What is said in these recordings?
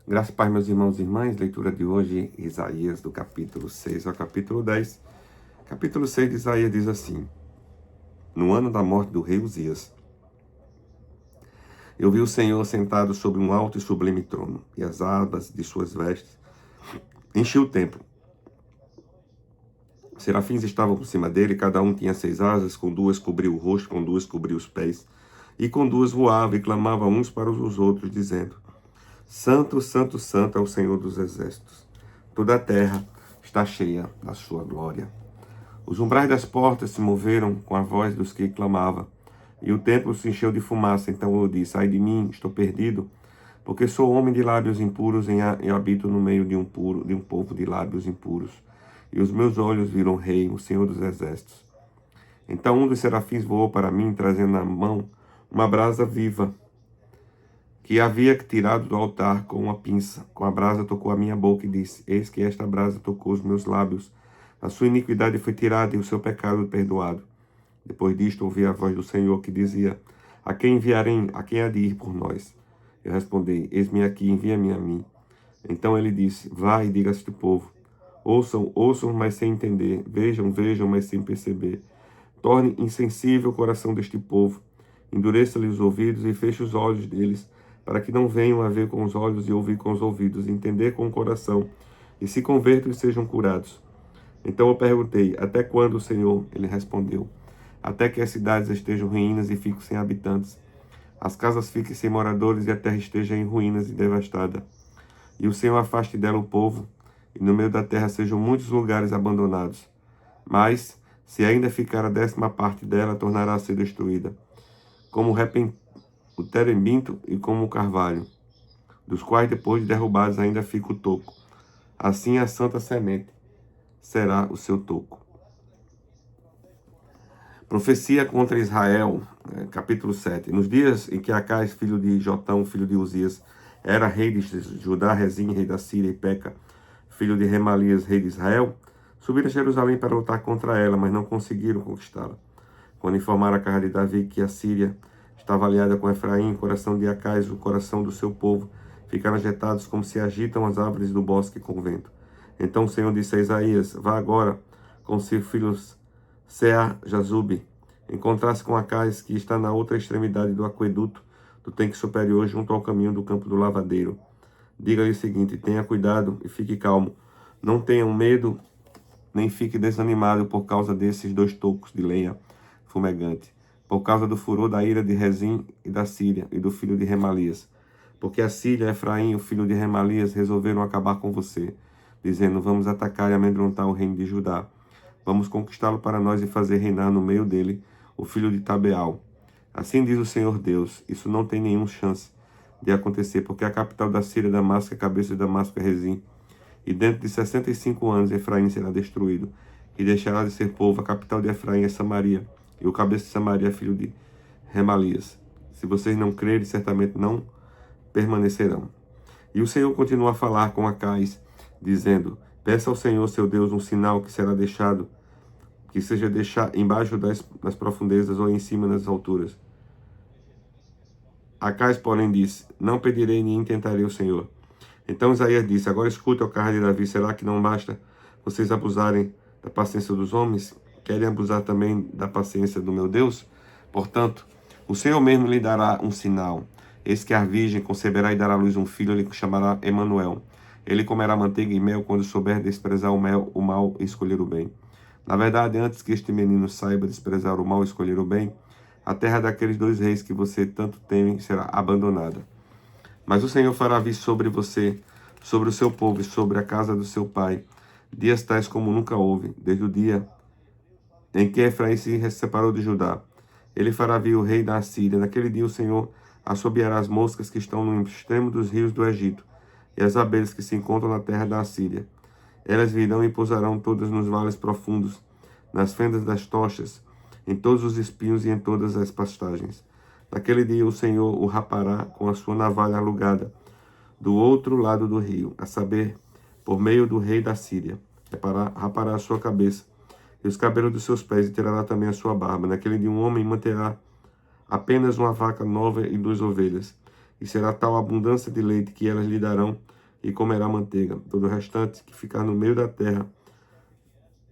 Graças a Paz, meus irmãos e irmãs, leitura de hoje, Isaías, do capítulo 6 ao capítulo 10. Capítulo 6 de Isaías diz assim: No ano da morte do rei Uzias, eu vi o Senhor sentado sobre um alto e sublime trono, e as abas de suas vestes enchiam o templo. Serafins estavam por cima dele, cada um tinha 6 asas, com 2 cobria o rosto, com 2 cobria os pés, e com 2 voava e clamava uns para os outros, dizendo: Santo, Santo, Santo é o Senhor dos exércitos. Toda a terra está cheia da sua glória. Os umbrais das portas se moveram com a voz dos que clamavam, e o templo se encheu de fumaça. Então eu disse: Ai de mim, estou perdido, porque sou homem de lábios impuros e habito no meio de um povo de lábios impuros. E os meus olhos viram o Rei, o Senhor dos exércitos. Então um dos serafins voou para mim, trazendo na mão uma brasa viva, que havia tirado do altar com uma pinça. Com a brasa tocou a minha boca e disse: Eis que esta brasa tocou os meus lábios. A sua iniquidade foi tirada e o seu pecado perdoado. Depois disto ouvi a voz do Senhor que dizia: A quem enviarei? A quem há de ir por nós? Eu respondi: Eis-me aqui, envia-me a mim. Então ele disse: Vai e diga a este povo: Ouçam, ouçam, mas sem entender. Vejam, vejam, mas sem perceber. Torne insensível o coração deste povo. Endureça-lhe os ouvidos e feche os olhos deles, para que não venham a ver com os olhos e ouvir com os ouvidos, entender com o coração, e se convertam e sejam curados. Então eu perguntei: Até quando, Senhor? Ele respondeu: Até que as cidades estejam ruínas e fiquem sem habitantes, as casas fiquem sem moradores e a terra esteja em ruínas e devastada. E o Senhor afaste dela o povo, e no meio da terra sejam muitos lugares abandonados. Mas, se ainda ficar a 10ª parte dela, tornará a ser destruída, como o terebinto e como o carvalho, dos quais depois de derrubados ainda fica o toco. Assim a santa semente será o seu toco. Profecia contra Israel, capítulo 7. Nos dias em que Acais, filho de Jotão, filho de Uzias, era rei de Judá, Rezim, rei da Síria, e Peca, filho de Remalias, rei de Israel, subiram a Jerusalém para lutar contra ela, mas não conseguiram conquistá-la. Quando informaram a casa de Davi que a Síria estava aliada com Efraim, o coração de Acais, o coração do seu povo, ficaram agitados como se agitam as árvores do bosque com o vento. Então o Senhor disse a Isaías: Vá agora com seus filhos Sear-Jazube, encontrar-se com Acais, que está na outra extremidade do aqueduto do tanque superior, junto ao caminho do campo do lavadeiro. Diga-lhe o seguinte: tenha cuidado e fique calmo. Não tenham medo, nem fique desanimado por causa desses 2 tocos de lenha fumegante, por causa do furor da ira de Rezim e da Síria e do filho de Remalias. Porque a Síria e Efraim, o filho de Remalias, resolveram acabar com você, dizendo: Vamos atacar e amedrontar o reino de Judá. Vamos conquistá-lo para nós e fazer reinar no meio dele o filho de Tabeal. Assim diz o Senhor Deus: Isso não tem nenhuma chance de acontecer, porque a capital da Síria é Damasco, a cabeça de Damasco é Rezim. E dentro de 65 anos Efraim será destruído, e deixará de ser povo. A capital de Efraim é Samaria, e o cabeça de Samaria é filho de Remalias. Se vocês não crerem, certamente não permanecerão. E o Senhor continua a falar com Acais, dizendo: Peça ao Senhor seu Deus um sinal que será deixado, que seja deixado embaixo das profundezas ou em cima nas alturas. Acais, porém, disse: Não pedirei nem tentarei o Senhor. Então Isaías disse: Agora escuta, ó casa de Davi, será que não basta vocês abusarem da paciência dos homens? Querem abusar também da paciência do meu Deus? Portanto, o Senhor mesmo lhe dará um sinal. Eis que a virgem conceberá e dará à luz um filho, ele chamará Emanuel. Ele comerá manteiga e mel quando souber desprezar o mal e escolher o bem. Na verdade, antes que este menino saiba desprezar o mal e escolher o bem, a terra daqueles 2 reis que você tanto teme será abandonada. Mas o Senhor fará vir sobre você, sobre o seu povo e sobre a casa do seu pai, dias tais como nunca houve, desde o dia em que Efraim se separou de Judá. Ele fará vir o rei da Assíria. Naquele dia o Senhor assobiará as moscas que estão no extremo dos rios do Egito, e as abelhas que se encontram na terra da Assíria. Elas virão e pousarão todas nos vales profundos, nas fendas das tochas, em todos os espinhos e em todas as pastagens. Naquele dia o Senhor o rapará com a sua navalha alugada, do outro lado do rio, a saber, por meio do rei da Síria. Rapará a sua cabeça e os cabelos dos seus pés, e tirará também a sua barba. Naquele dia um homem manterá apenas uma vaca nova e 2 ovelhas, e será tal a abundância de leite que elas lhe darão e comerá manteiga. Todo o restante que ficar no meio da terra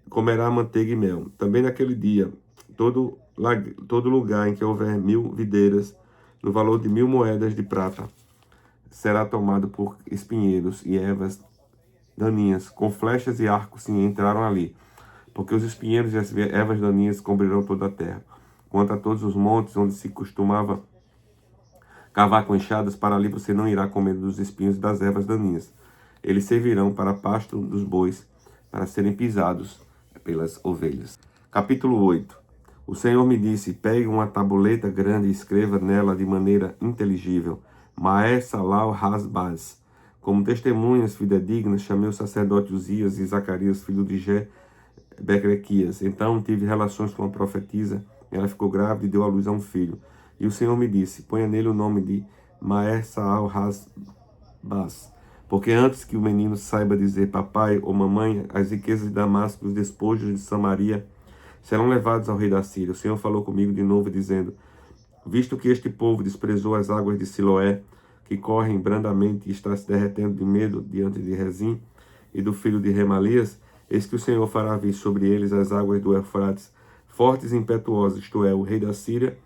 comerá manteiga e mel. Também naquele dia, todo lugar em que houver 1000 videiras, no valor de 1000 moedas de prata, será tomado por espinheiros e ervas daninhas, com flechas e arcos se entraram ali, porque os espinheiros e as ervas daninhas cobrirão toda a terra. Quanto a todos os montes onde se costumava cavar com enxadas, para ali você não irá comer dos espinhos e das ervas daninhas. Eles servirão para pasto dos bois, para serem pisados pelas ovelhas. Capítulo 8. O Senhor me disse: pegue uma tabuleta grande e escreva nela de maneira inteligível: Maé Salal Hasbaz. Como testemunhas fidedignas, chamei o sacerdote Uzias e Zacarias, filho de Berequias. Então tive relações com a profetisa, ela ficou grávida e deu à luz a um filho. E o Senhor me disse: ponha nele o nome de Maer Saal Hasbaz, porque antes que o menino saiba dizer papai ou mamãe, as riquezas de Damasco e os despojos de Samaria serão levados ao rei da Síria. O Senhor falou comigo de novo, dizendo: visto que este povo desprezou as águas de Siloé, que correm brandamente e está se derretendo de medo diante de Rezim e do filho de Remalias, eis que o Senhor fará vir sobre eles as águas do Eufrates, fortes e impetuosas, isto é, o rei da Síria,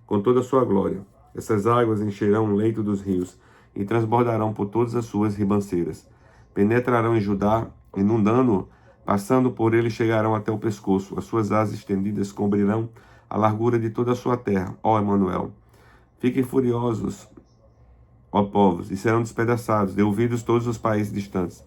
com toda a sua glória. Essas águas encherão o leito dos rios e transbordarão por todas as suas ribanceiras. Penetrarão em Judá, inundando-o, passando por ele chegarão até o pescoço. As suas asas estendidas cobrirão a largura de toda a sua terra, ó Emanuel. Fiquem furiosos, ó povos, e serão despedaçados. Dê ouvidos todos os países distantes.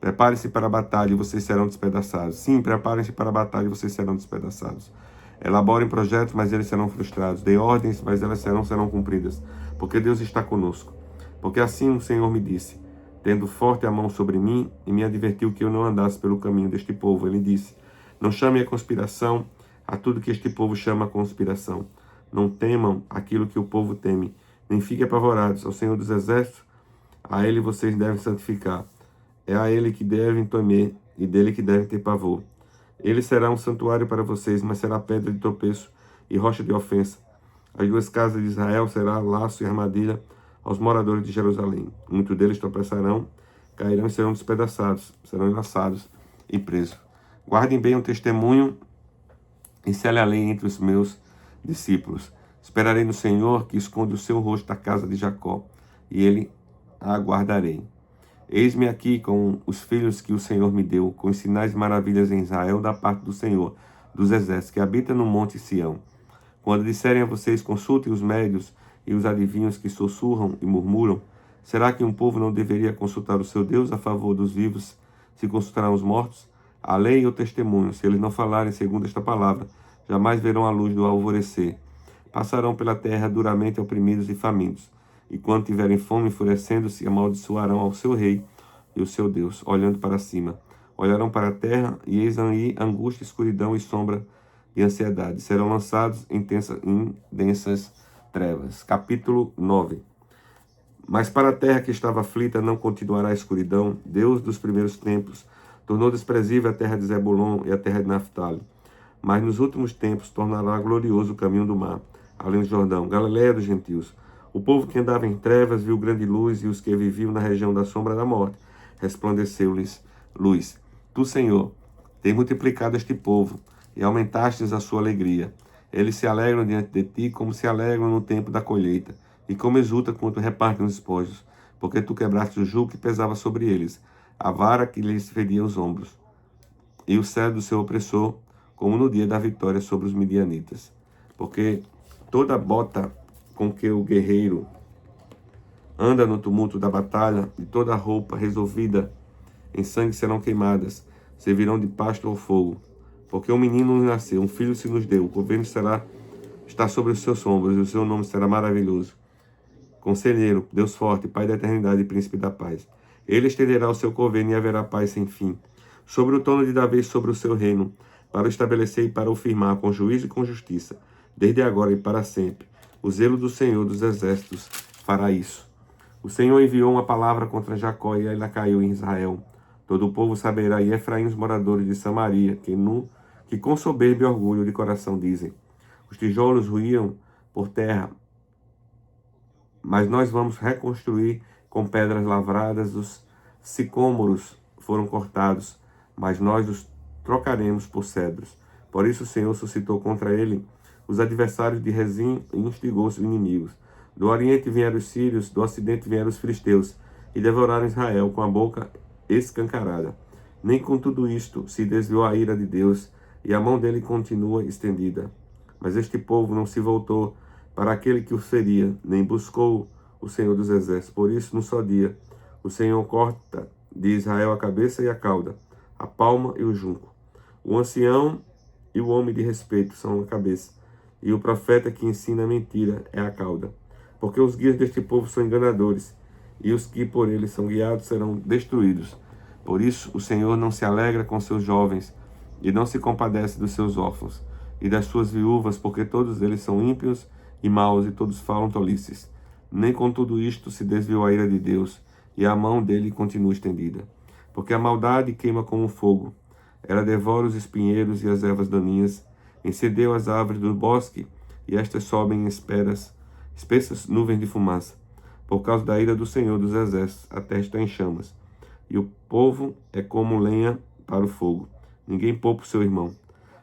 Prepare-se para a batalha e vocês serão despedaçados. Sim, preparem-se para a batalha e vocês serão despedaçados. Elaborem projetos, mas eles serão frustrados. Dê ordens, mas elas serão cumpridas. Porque Deus está conosco. Porque assim o Senhor me disse, tendo forte a mão sobre mim, e me advertiu que eu não andasse pelo caminho deste povo. Ele disse: não chame a conspiração a tudo que este povo chama conspiração. Não temam aquilo que o povo teme, nem fiquem apavorados. Ao Senhor dos Exércitos, a Ele vocês devem santificar. É a Ele que devem temer e dele que devem ter pavor. Ele será um santuário para vocês, mas será pedra de tropeço e rocha de ofensa. As duas casas de Israel será laço e armadilha aos moradores de Jerusalém. Muitos deles tropeçarão, cairão e serão despedaçados, serão enlaçados e presos. Guardem bem o testemunho e se alheiem entre os meus discípulos. Esperarei no Senhor, que esconde o seu rosto da casa de Jacó, e ele a aguardarei. Eis-me aqui com os filhos que o Senhor me deu, com os sinais e maravilhas em Israel da parte do Senhor dos exércitos, que habita no monte Sião. Quando disserem a vocês, consultem os médios e os adivinhos que sussurram e murmuram, será que um povo não deveria consultar o seu Deus a favor dos vivos, se consultarão os mortos? A lei e o testemunho, se eles não falarem segundo esta palavra, jamais verão a luz do alvorecer. Passarão pela terra duramente oprimidos e famintos. E quando tiverem fome, enfurecendo-se, amaldiçoarão ao seu rei e o seu Deus, olhando para cima. Olharão para a terra, e eis aí angústia, escuridão e sombra e ansiedade. Serão lançados em densas trevas. Capítulo 9. Mas para a terra que estava aflita não continuará a escuridão. Deus dos primeiros tempos tornou desprezível a terra de Zebulon e a terra de Naftali. Mas nos últimos tempos tornará glorioso o caminho do mar, além do Jordão, Galileia dos gentios. O povo que andava em trevas viu grande luz, e os que viviam na região da sombra da morte resplandeceu-lhes luz. Tu, Senhor, tem multiplicado este povo e aumentastes a sua alegria. Eles se alegram diante de ti como se alegram no tempo da colheita, e como exulta quando repartem os espojos, porque tu quebraste o jugo que pesava sobre eles, a vara que lhes feria os ombros, e o cetro do seu opressor, como no dia da vitória sobre os midianitas. Porque toda bota com que o guerreiro anda no tumulto da batalha, e toda roupa resolvida em sangue serão queimadas, servirão de pasto ao fogo. Porque um menino nos nasceu, um filho se nos deu, o governo está sobre os seus ombros, e o seu nome será maravilhoso. Conselheiro, Deus forte, Pai da eternidade e Príncipe da paz. Ele estenderá o seu governo e haverá paz sem fim. Sobre o trono de Davi, sobre o seu reino, para o estabelecer e para o firmar com juízo e com justiça, desde agora e para sempre. O zelo do Senhor dos exércitos fará isso. O Senhor enviou uma palavra contra Jacó e ela caiu em Israel. Todo o povo saberá, e Efraim, os moradores de Samaria, que com soberba e orgulho de coração dizem: os tijolos ruíam por terra, mas nós vamos reconstruir com pedras lavradas sicômoros foram cortados, mas nós os trocaremos por cedros. Por isso o Senhor suscitou contra ele os adversários de Rezim e instigou seus inimigos. Do oriente vieram os sírios, do ocidente vieram os filisteus, e devoraram Israel com a boca escancarada. Nem com tudo isto se desviou a ira de Deus, e a mão dele continua estendida. Mas este povo não se voltou para aquele que os feria, nem buscou o Senhor dos Exércitos. Por isso, num só dia, o Senhor corta de Israel a cabeça e a cauda, a palma e o junco. O ancião e o homem de respeito são a cabeça, e o profeta que ensina a mentira é a cauda. Porque os guias deste povo são enganadores, e os que por eles são guiados serão destruídos. Por isso o Senhor não se alegra com seus jovens, e não se compadece dos seus órfãos, e das suas viúvas, porque todos eles são ímpios e maus, e todos falam tolices. Nem com tudo isto se desviou a ira de Deus, e a mão dele continua estendida. Porque a maldade queima como fogo, ela devora os espinheiros e as ervas daninhas, incendeu as árvores do bosque, e estas sobem em espessas nuvens de fumaça. Por causa da ira do Senhor dos Exércitos, a terra está em chamas, e o povo é como lenha para o fogo. Ninguém poupa o seu irmão.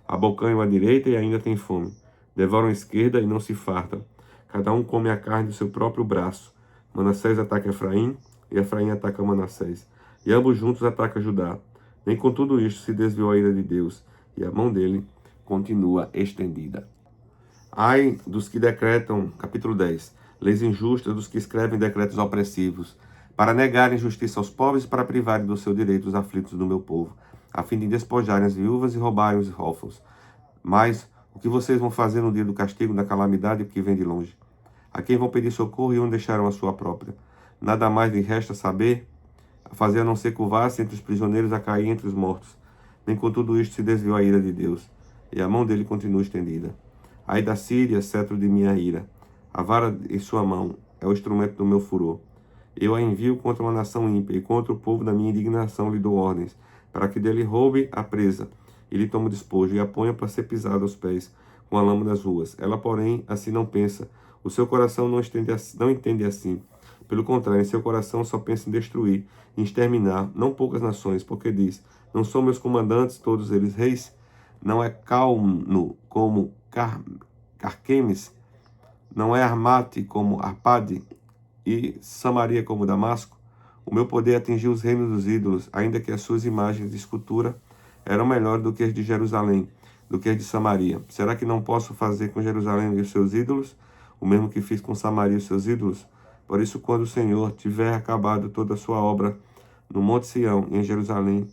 Abocanham à direita e ainda tem fome. Devoram a esquerda e não se fartam. Cada um come a carne do seu próprio braço. Manassés ataca Efraim, e Efraim ataca Manassés. E ambos juntos atacam Judá. Nem com tudo isto se desviou a ira de Deus, e a mão dele continua estendida. Ai dos que decretam, capítulo 10, leis injustas dos que escrevem decretos opressivos, para negarem justiça aos pobres e para privarem do seu direito os aflitos do meu povo, a fim de despojarem as viúvas e roubarem os órfãos. Mas o que vocês vão fazer no dia do castigo, da calamidade que vem de longe? A quem vão pedir socorro e onde deixaram a sua própria? Nada mais lhe resta saber, a fazer a não ser curvar-se entre os prisioneiros, a cair entre os mortos. Nem com tudo isto se desviou a ira de Deus, e a mão dele continua estendida. Ai da Síria, cetro de minha ira, a vara em sua mão é o instrumento do meu furor. Eu a envio contra uma nação ímpia, e contra o povo da minha indignação lhe dou ordens, para que dele roube a presa, e lhe tome o despojo, e a ponha para ser pisada aos pés, com a lama das ruas. Ela, porém, assim não pensa, o seu coração não entende assim. Pelo contrário, em seu coração só pensa em destruir, em exterminar, não poucas nações, porque diz, não são meus comandantes, todos eles reis? Não é Calno como Carquemes? Não é Armate como Arpade? E Samaria como Damasco? O meu poder atingiu os reinos dos ídolos, ainda que as suas imagens de escultura eram melhores do que as de Jerusalém, do que as de Samaria. Será que não posso fazer com Jerusalém e os seus ídolos, o mesmo que fiz com Samaria e os seus ídolos? Por isso, quando o Senhor tiver acabado toda a sua obra no Monte Sião e em Jerusalém,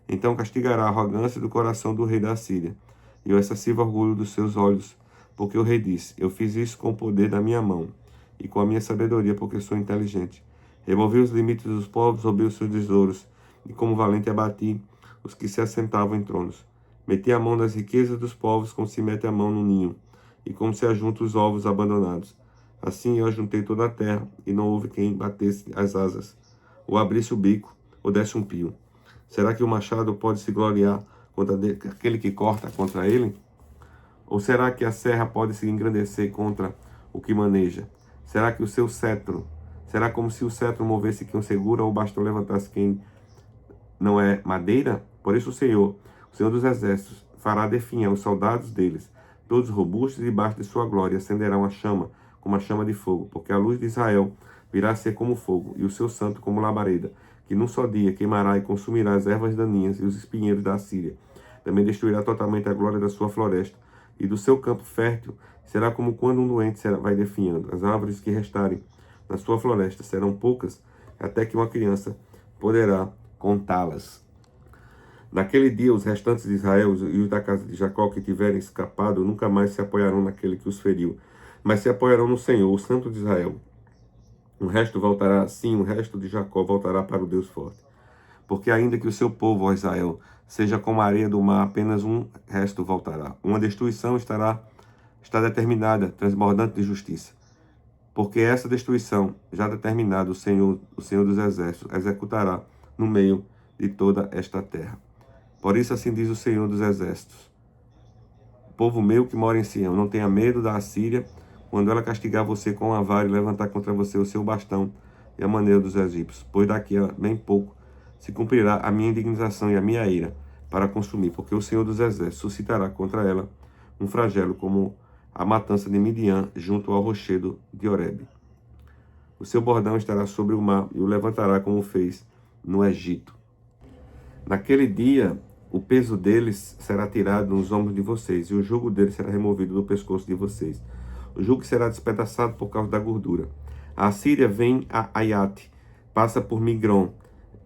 então castigará a arrogância do coração do rei da Síria e o excessivo orgulho dos seus olhos, porque o rei disse, eu fiz isso com o poder da minha mão e com a minha sabedoria, porque sou inteligente. Removi os limites dos povos, roubei os seus tesouros, e como valente abati os que se assentavam em tronos. Meti a mão nas riquezas dos povos, como se mete a mão no ninho, e como se ajunta os ovos abandonados. Assim eu ajuntei toda a terra, e não houve quem batesse as asas, ou abrisse o bico, ou desse um pio. Será que o machado pode se gloriar contra aquele que corta contra ele? Ou será que a serra pode se engrandecer contra o que maneja? Será que o seu cetro, será como se o cetro movesse quem o segura, ou o bastão levantasse quem não é madeira? Por isso o Senhor dos Exércitos, fará definhar os soldados deles, todos robustos, e debaixo de sua glória acenderão a chama, como a chama de fogo, porque a luz de Israel virá a ser como fogo, e o seu santo como labareda, que num só dia queimará e consumirá as ervas daninhas e os espinheiros da Síria. Também destruirá totalmente a glória da sua floresta, e do seu campo fértil será como quando um doente vai definhando. As árvores que restarem na sua floresta serão poucas, até que uma criança poderá contá-las. Naquele dia, os restantes de Israel e os da casa de Jacó que tiverem escapado nunca mais se apoiarão naquele que os feriu, mas se apoiarão no Senhor, o Santo de Israel. O resto voltará, sim, o resto de Jacó voltará para o Deus forte. Porque ainda que o seu povo, ó Israel, seja como a areia do mar, apenas um resto voltará. Uma destruição está determinada, transbordante de justiça. Porque essa destruição, já determinada, o Senhor dos Exércitos, executará no meio de toda esta terra. Por isso assim diz o Senhor dos Exércitos. Povo meu que mora em Sião, não tenha medo da Assíria, quando ela castigar você com a vara e levantar contra você o seu bastão e a maneira dos egípcios. Pois daqui a bem pouco se cumprirá a minha indignação e a minha ira para consumir, porque o Senhor dos Exércitos suscitará contra ela um flagelo como a matança de Midian junto ao rochedo de Horebe. O seu bordão estará sobre o mar e o levantará como fez no Egito. Naquele dia, o peso deles será tirado dos ombros de vocês, e o jugo deles será removido do pescoço de vocês. O jugo será despedaçado por causa da gordura. A Assíria vem a Aiate, passa por Migron,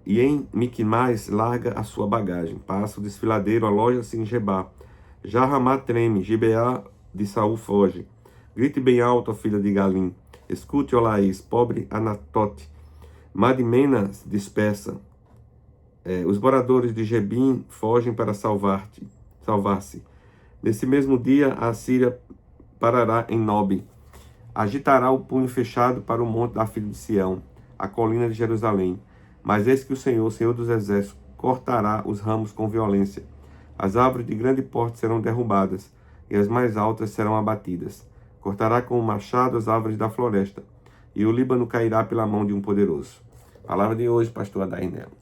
e em Miquimais larga a sua bagagem. Passa o desfiladeiro, aloja-se em Gebá. Já Ramá treme, Gibeá de Saul foge. Grite bem alto, ó filha de Galim. Escute, ó Laís, pobre Anatote. Madmena se dispersa. Os moradores de Gebim fogem para salvar-se. Nesse mesmo dia, a Assíria parará em Nob. Agitará o punho fechado para o monte da filha de Sião, a colina de Jerusalém. Mas eis que o Senhor dos Exércitos, cortará os ramos com violência. As árvores de grande porte serão derrubadas, e as mais altas serão abatidas. Cortará com o machado as árvores da floresta, e o Líbano cairá pela mão de um poderoso. Palavra de hoje, pastor Adair Nelo.